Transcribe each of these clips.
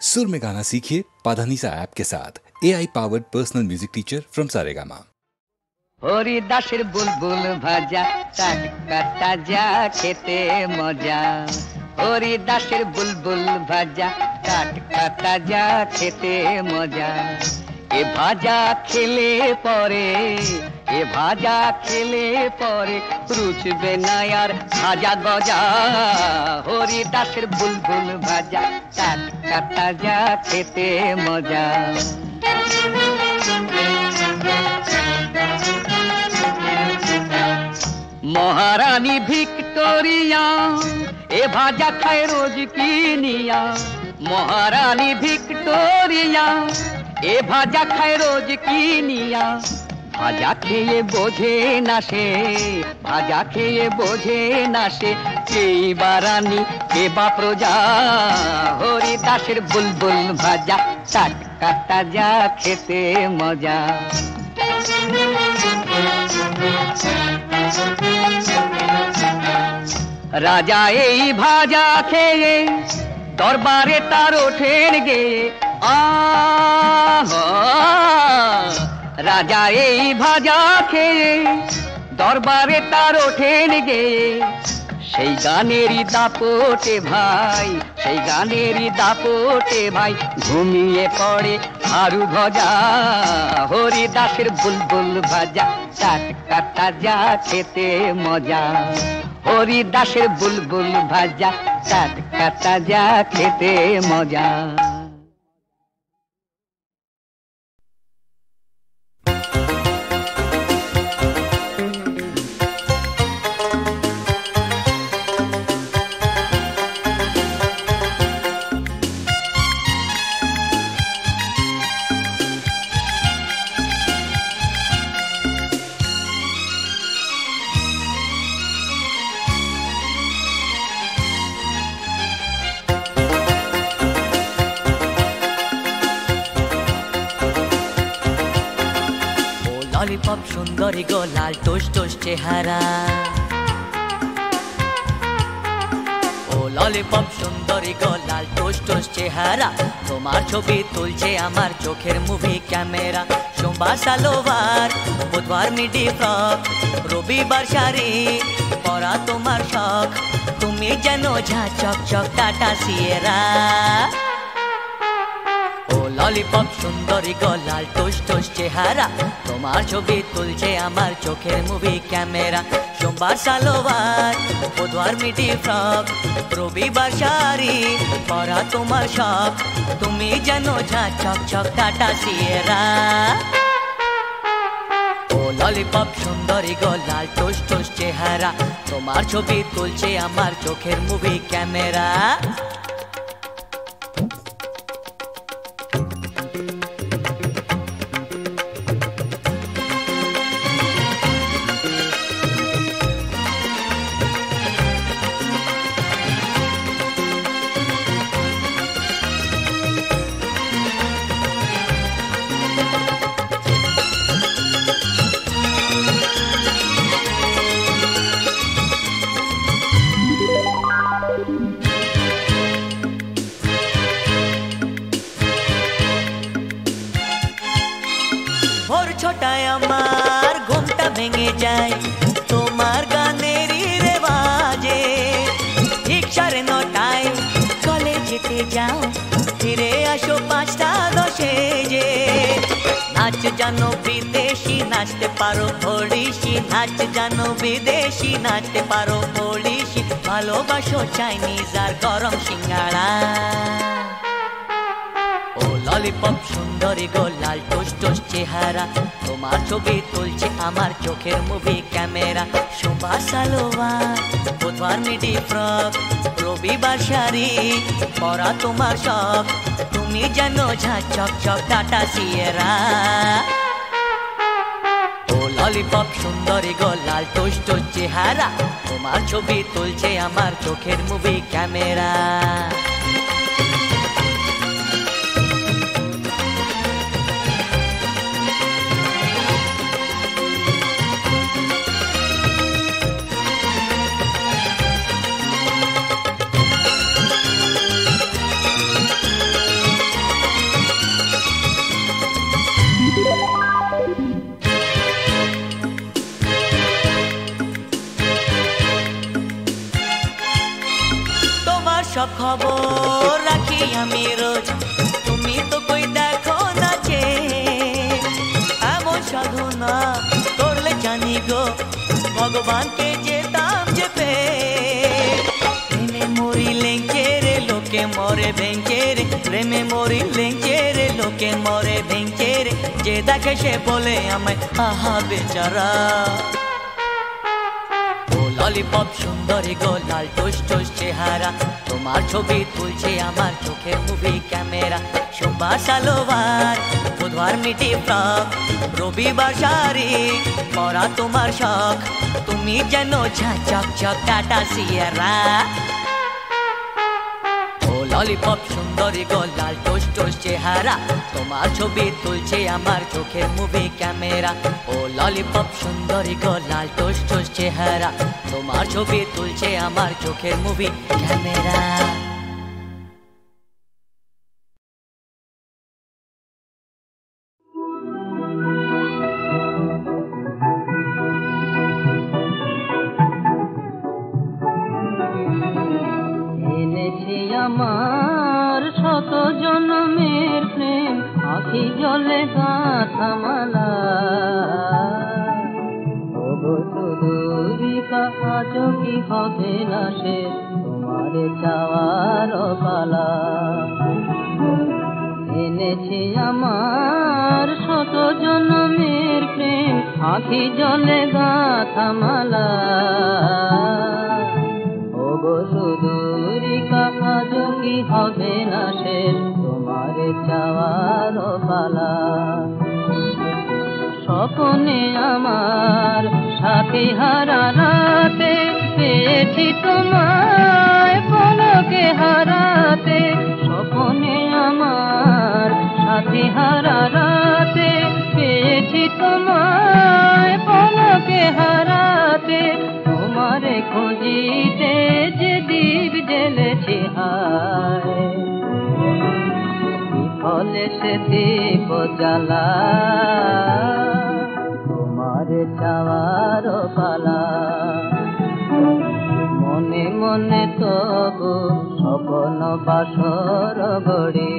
सुर में गाना सीखिए पाधानीसा ऐप के साथ AI powered personal music teacher from Saregama. হরিদাসের বুলবুল ভাজা টাটকা তাজা খেতে মজা। হরিদাসের বুলবুল ভাজা টাটকা তাজা খেতে মজা। এ ভাজা খেলে পরে রুচবে না আর ভাজা গজা। হরিদাসের বুলবুল ভাজা টাটকা তাজা খেতে মজা। মহারানী ভিক্টোরিয়া এ ভাজা খায় রোজ কিনিয়া। মহারানী ভিক্টোরিয়া এ ভাজা খায় রোজ কিনিয়া। ভাজা খেয়ে বোঝে না সে, ভাজা খেয়ে বোঝে না সে, কেই বা রানী কে বা প্রজা। হরিদাসের বুলবুল ভাজা টাটকা তাজা খেতে মজা। রাজা এই ভাজা খেয়ে দরবারে তার ওঠেন গেয়ে। রাজা এই ভাজা খেয়ে দরবারে তার ওঠেন গেয়ে। সেই গানেরই দাপটে ভাই, সেই গানেরই দাপটে ভাই, ঘুমিয়ে পড়ে হারু ভজা। হরিদাসের বুলবুল ভাজা টাটকা তাজা খেতে মজা। হরিদাসের বুলবুল ভাজা টাটকা তাজা খেতে মজা। ললিপপ সুন্দরী গো লাল টোস টোস চেহারা। ও ললিপপ সুন্দরী গো লাল টোস টোস চেহারা। তোমার ছবি তুলছে আমার চোখের মুভি ক্যামেরা। সোমবার সালোয়ার, বুধবার মিডি ফ্রক, রবিবার শাড়ি পরা তোমার শখ। তুমি যেন ঝা চক চক টাটা সিয়েরা। ললিপপ সুন্দরী গো লাল টোস টোস চেহারা। তোমার ছবি তুলছে আমার চোখের মুভি ক্যামেরা। সোমবার সালোয়ার, বুধবার মিডি ফ্রক, রবিবার শাড়ি পরা তোমার শখ। তুমি যেন ঝা চক চক টাটা সিয়েরা। ও ললিপপ সুন্দরী গো লাল টোস টোস চেহারা। তোমার ছবি তুলছে আমার চোখের মুভি ক্যামেরা। ভোর ছোটায় আমার ঘুমটা ভেঙে যায় তোমার গানেরই রেওয়াজে। ঠিক 9:30 কলেজেতে যাও, ফিরে আসো 5:10 যে। নাচ জানো বিদেশি নাচতে পারো ওড়িশি, নাচ জানো বিদেশি নাচতে পারো ওড়িশি। ভালোবাসো চাইনিজ আর গরম সিঙ্গাড়া। ও ললিপপ সুন্দরী গো লাল টোস টোস চেহারা। তোমার ছবি তুলছে আমার চোখের মুভি ক্যামেরা। সোমবার সালোয়ার, বুধবার মিডি ফ্রক, রবিবার শাড়ি পরা তোমার শখ। তুমি যেন ঝা চক চক টাটা সিয়েরা। ও ললিপপ সুন্দরী গো লাল টোস টোস চেহারা। তোমার ছবি তুলছে আমার চোখের মুভি ক্যামেরা। খবর রাখি আমি রোজ, তুমি তো কই দেখো না যে এমন সাধনা করলে জানি গো ভগবানকে যেতাম যে পে। প্রেমে মরি লেঙ্কে রে লোকে মরে ভেঙ্কে রে, প্রেমে মরি লেঙ্কে রে লোকে মরে ভেঙ্কে রে, যে দেখে সে বলে আমায় আহা বেচারা। ললিপপ সুন্দরী গো লাল টুস টুস চেহারা, তোমার ছবি তুলছে আমার চোখের মুভি ক্যামেরা। সোমবার সালোয়ার, বুধবার মিটি ফ্রক, রবিবার শাড়ি পরা তোমার শখ, তুমি যেন ঝকঝক ঝক টাটা সিয়েরা। ও ললিপপ সুন্দরী গো লাল টুস টুস চেহারা, তোমার ছবি তুলছে আমার চোখের মুভি ক্যামেরা। ও ললিপপ সুন্দরী গো লাল টুস টুস চেহারা, তোমার ছবি তুলছে আমার চোখের মুভি ক্যামেরা। এনেছি আমার শত জন্মের প্রেম, আখি জলে গাথা মালা। ওগো সুদূরিকা আজ কি হবে না শেষ, তোমার চাওয়ার পালা। এনেছি আমার শত জন্মের প্রেম, আখি জলে গাথা মালা। ওগো সুদূরিকা আজ কি হবে না শেষ, তোমার চাওয়ার পালা। স্বপ্নে আমার সাথী হারা রাতে, পেয়েছি তোমায় পলকে হারাতে। স্বপ্নে আমার সাথী হারা রাতে, পেয়েছি তোমায় পলকে হারাতে। তোমারে খুঁজিতে যে দীপ জ্বেলেছি হায়, বিফলে সে দীপ জ্বালা। তোমার চাওয়ার পালা। মনে মনে তবু স্বপ্ন বাসর গড়ি,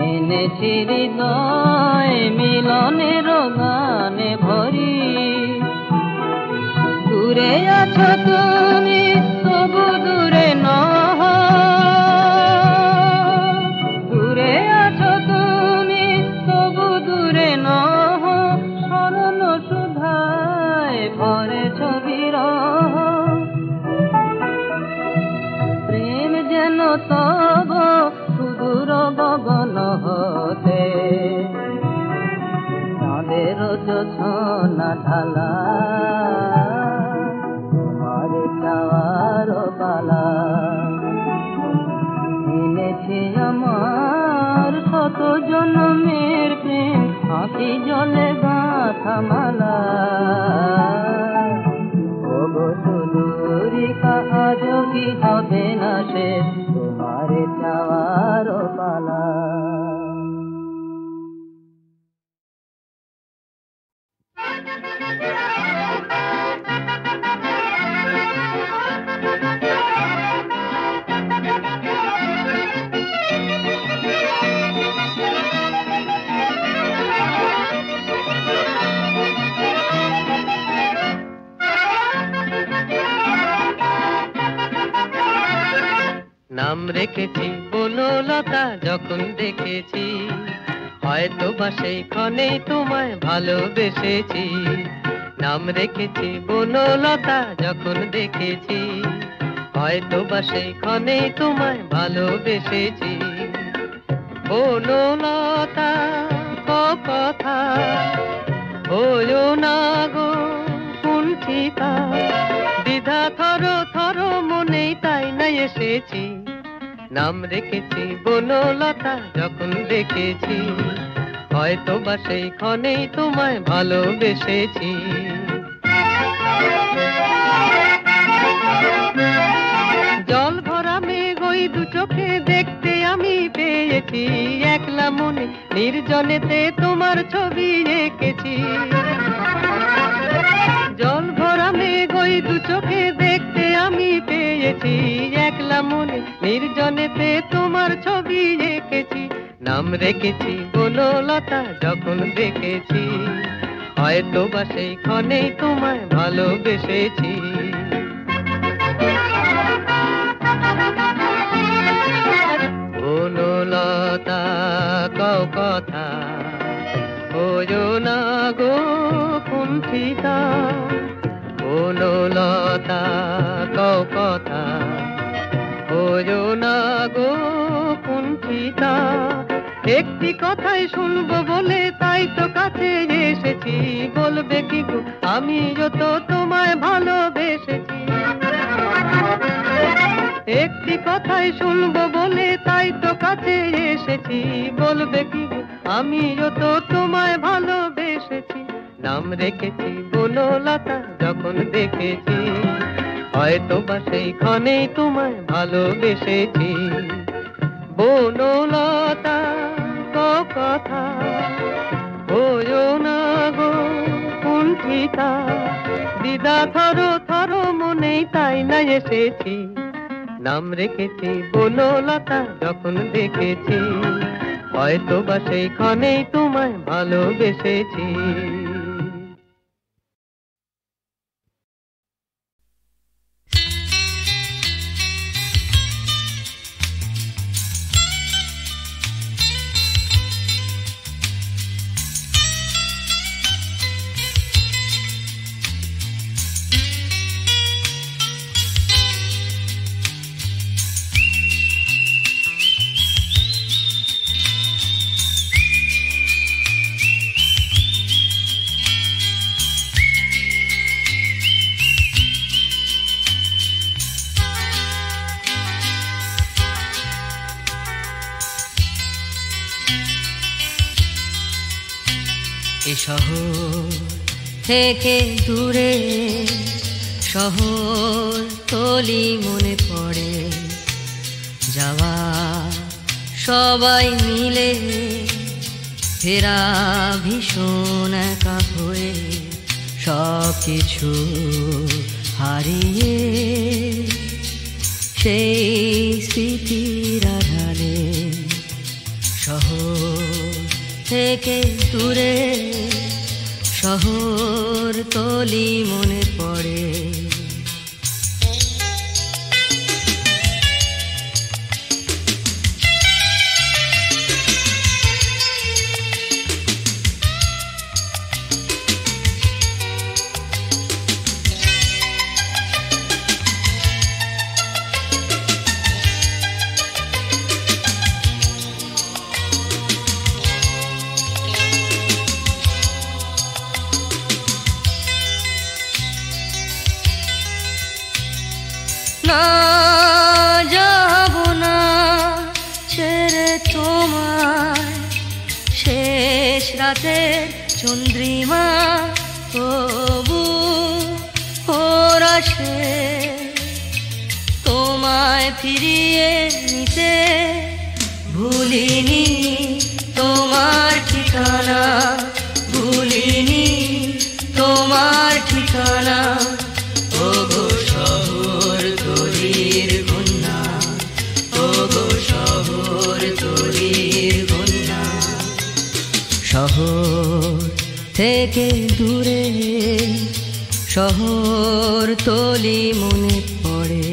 এনেছি হৃদয় মিলনের গানে ভরি। দূরে আছো তুমি তবু দূরে নহ, দূরে আছো তুমি তবু দূরে নহ। স্মরণ সুধায় ভরে ছবির প্রেম যেন তব সুদূর গগন হতে। চাঁদের জোছনা ঢালা, তোমার চাওয়ার পালা। এনেছি আমার শত জন্মের প্রেম, আঁখি জলে গাথা মালা। ওগো সুদূরিকা আজ কি হবে না শেষ, তোমার চাওয়ার পালা। নাম রেখেছি বনলতা যখন দেখেছি, হয়তো বা সেই ক্ষণেই তোমায় ভালোবেসেছি। নাম রেখেছি বনলতা যখন দেখেছি, হয়তো বা সেই ক্ষণেই তোমায় ভালোবেসেছি। বনলতা কথা হলো না গো কুণ্ঠিতা, দ্বিধা থর থর মনেই তাই না এসেছি। নাম রেখেছি বনলতা যখন দেখেছি, হয়তো বা সেই ক্ষণেই তোমায় ভালোবেসেছি। জল ভরা মেঘ ওই দু চোখে দেখতে আমি পেয়েছি, একলা মনে নির্জনেতে তোমার ছবি এঁকেছি। জল ভরা মেঘ ওই দু চোখে দেখতে আমি পেয়েছি, পেয়েছি, একলা মনে নির্জনেতে তোমার ছবি এঁকেছি। নাম রেখেছি বনলতা যখন দেখেছি, হয়তো বা সেই ক্ষণেই তোমায় ভালোবেসেছি। বনলতা কও কথা, ওজো না গো কুণ্ঠিতা। বনলতা কও কথা, ওজো না গো কুণ্ঠিতা। একটি কথাই শুনবো বলে তাই তো কাছে এসেছি, বলবে কি গো আমি যত তোমায় ভালোবেসেছি। একটি কথাই শুনবো বলে তাই তো কাছে এসেছি, বলবে কি গো আমি যত তোমায় ভালোবেসেছি। নাম রেখেছি বনলতা যখন দেখেছি, হয়তো বা সেই ক্ষণেই তোমায় ভালোবেসেছি। বনলতা কও কথা, ওজো না গো কুণ্ঠিতা। দিদা থরো থরো মনেই তাই না এসেছি, নাম রেখেছি বনলতা যখন দেখেছি, হয়তো বা সেই ক্ষণেই তোমায় ভালোবেসেছি। এ শহর থেকে দূরে শহর তলি মনে পড়ে, যাওয়া সবাই মিলে ফেরা ভীষণ একা হয়ে, সব কিছু হারিয়ে সেই স্মৃতির আড়ালে। শহর থেকে দূরে শহর তলি মনে পড়ে। না যাব না ছেড়ে তোমায়, শেষ রাতে চন্দ্রিমা তবু ওরা সে তোমায় ফিরিয়ে নিতে। ভুলিনি তোমার ঠিকানা, ভুলিনি তোমার ঠিকানা। ওগো শহর তলির কন্যা, ওগো শহর তলির কন্যা। শহর থেকে দূরে শহর তলি মনে পড়ে।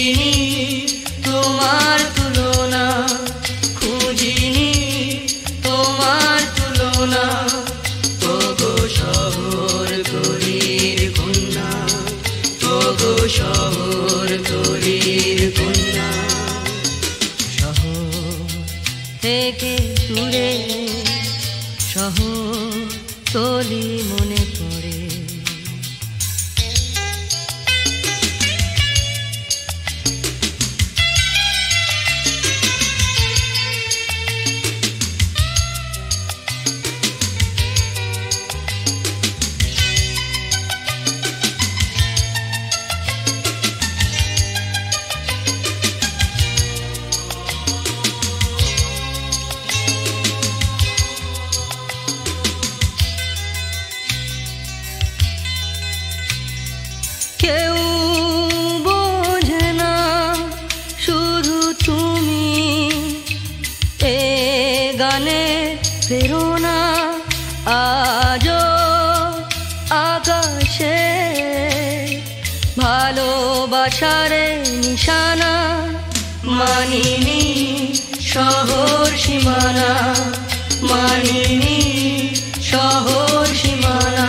খুঁজিনি তোমার তুলনা, খুঁজিনি তোমার তুলনা। ওগো শহর গরির কন্যা, ওগো শহর গরির কন্যা। শহর থেকে দূরে শহর তলি মনে পড়ে। কেউ বোঝে না শুধু তুমি, এ গানে প্রেরণা আজও আকাশে ভালোবাসার নিশানা। মানিনি শহর সীমানা, মানিনি শহর সীমানা।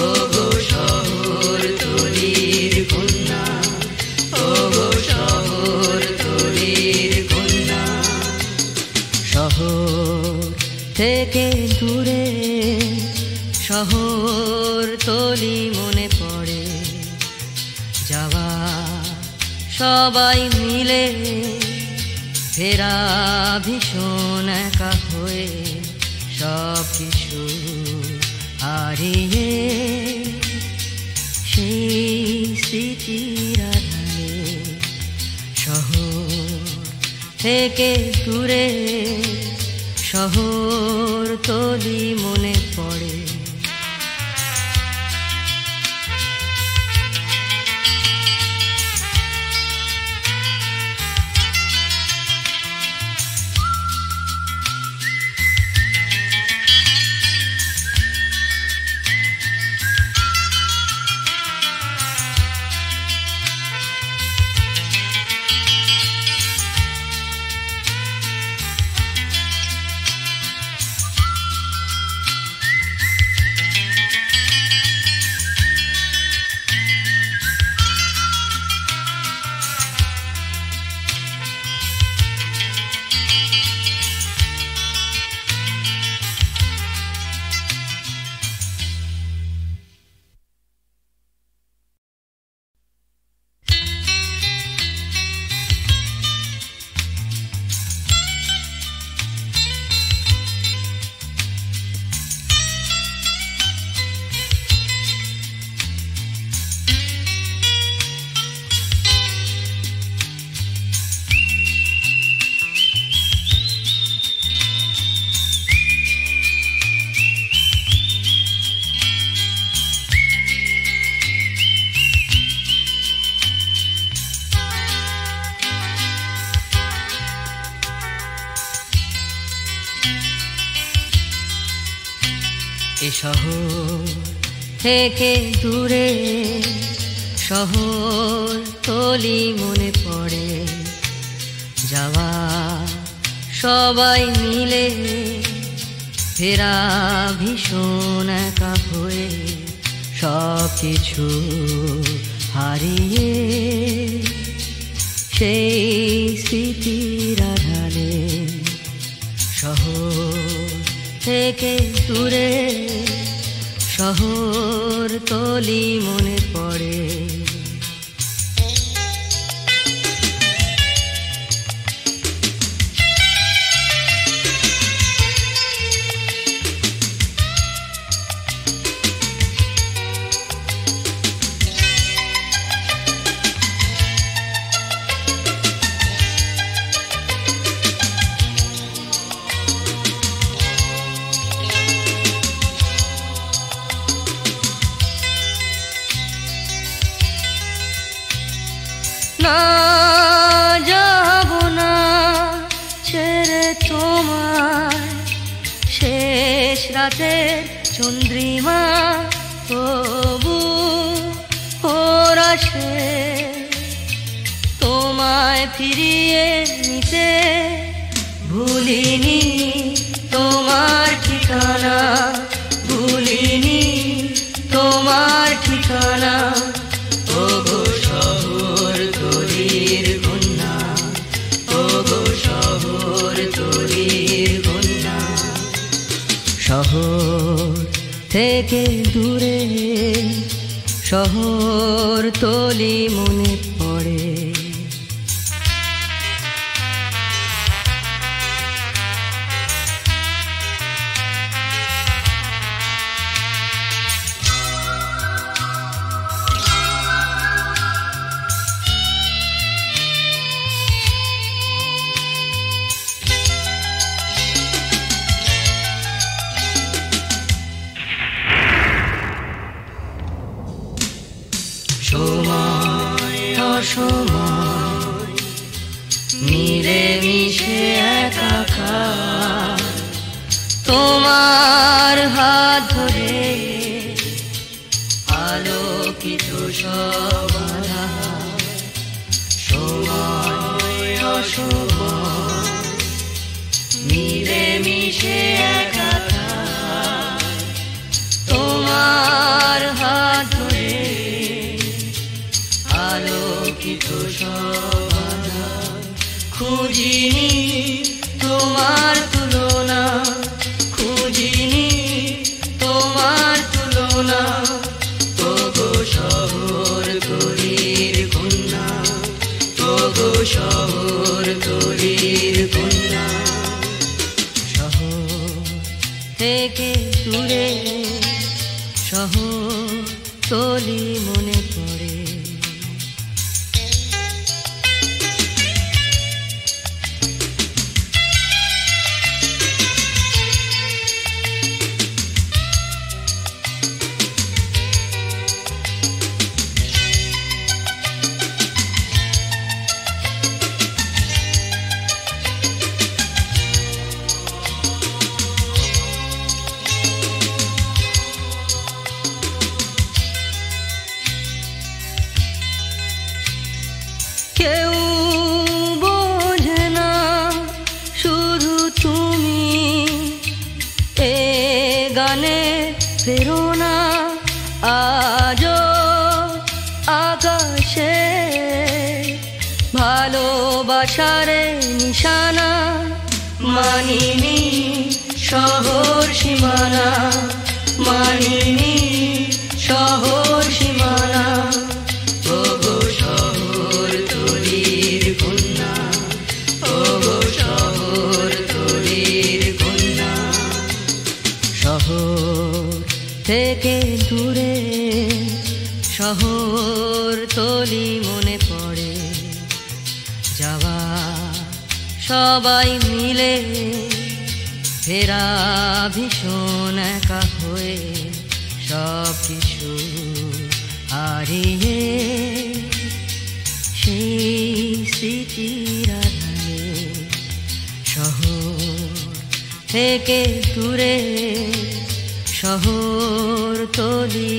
ওগো শহর তলির কন্যা, ওগো শহর তলির কন্যা। শহর থেকে দূরে শহর তলি মনে পড়ে। যাওয়া সবাই মিলে ফেরা ভীষণ একা হয়ে, সব কিছু হারিয়ে সেই স্মৃতির আধারে। শহর থেকে দূরে শহর তলি মনে পড়ে। এ শহর থেকে দূরে শহর তলি মনে পড়ে। যাওয়া সবাই মিলে ফেরা ভীষণ একা হয়ে, সব কিছু হারিয়ে সেই স্মৃতির আধারে। শহর থেকে দূরে শহর তলি মনে পড়ে। না যাব না ছেড়ে তোমায়, শেষ রাতের চন্দ্রিমা তবু ওর আসে তোমায় ফিরিয়ে নিতে ভুলিনি তোমার ঠিকানা, ভুলিনি তোমার ঠিকানা। ওগো শহর তলির কন্যা, ওগো শহর তলির কন্যা। শহর থেকে দূরে শহর তলি মনে পড়ে। সময় মিলে মিশে একাকার, তোমার হাত ধরে আলোকিত সমাধান। সময় অসময় মিলে মিশে একাকার, তোমার হাত ধরে আলোকিত সমাধান। খুঁজিনি তোমার তুলনা, খুঁজিনি তোমার তুলনা। ওগো শহর তলির কন্যা, ওগো শহর তলির কন্যা। শহর থেকে দূরে শহর তলি মনে পড়ে। কেউ বোঝে না শুধু তুমি, এ গানে প্রেরণা আজও আকাশে ভালোবাসার নিশানা। মানিনি শহর সীমানা, মানিনি শহর সীমানা। ওগো শহর তলির কন্যা, ওগো শহর তলির কন্যা। শহর থেকে দূরে শহর তলি মনে পড়ে। যাওয়া সবাই মিলে ফেরা ভীষণ একা হয়ে, সব কিছু হারিয়ে সেই স্মৃতির আধারে। শহর থেকে দূরে শহর তলি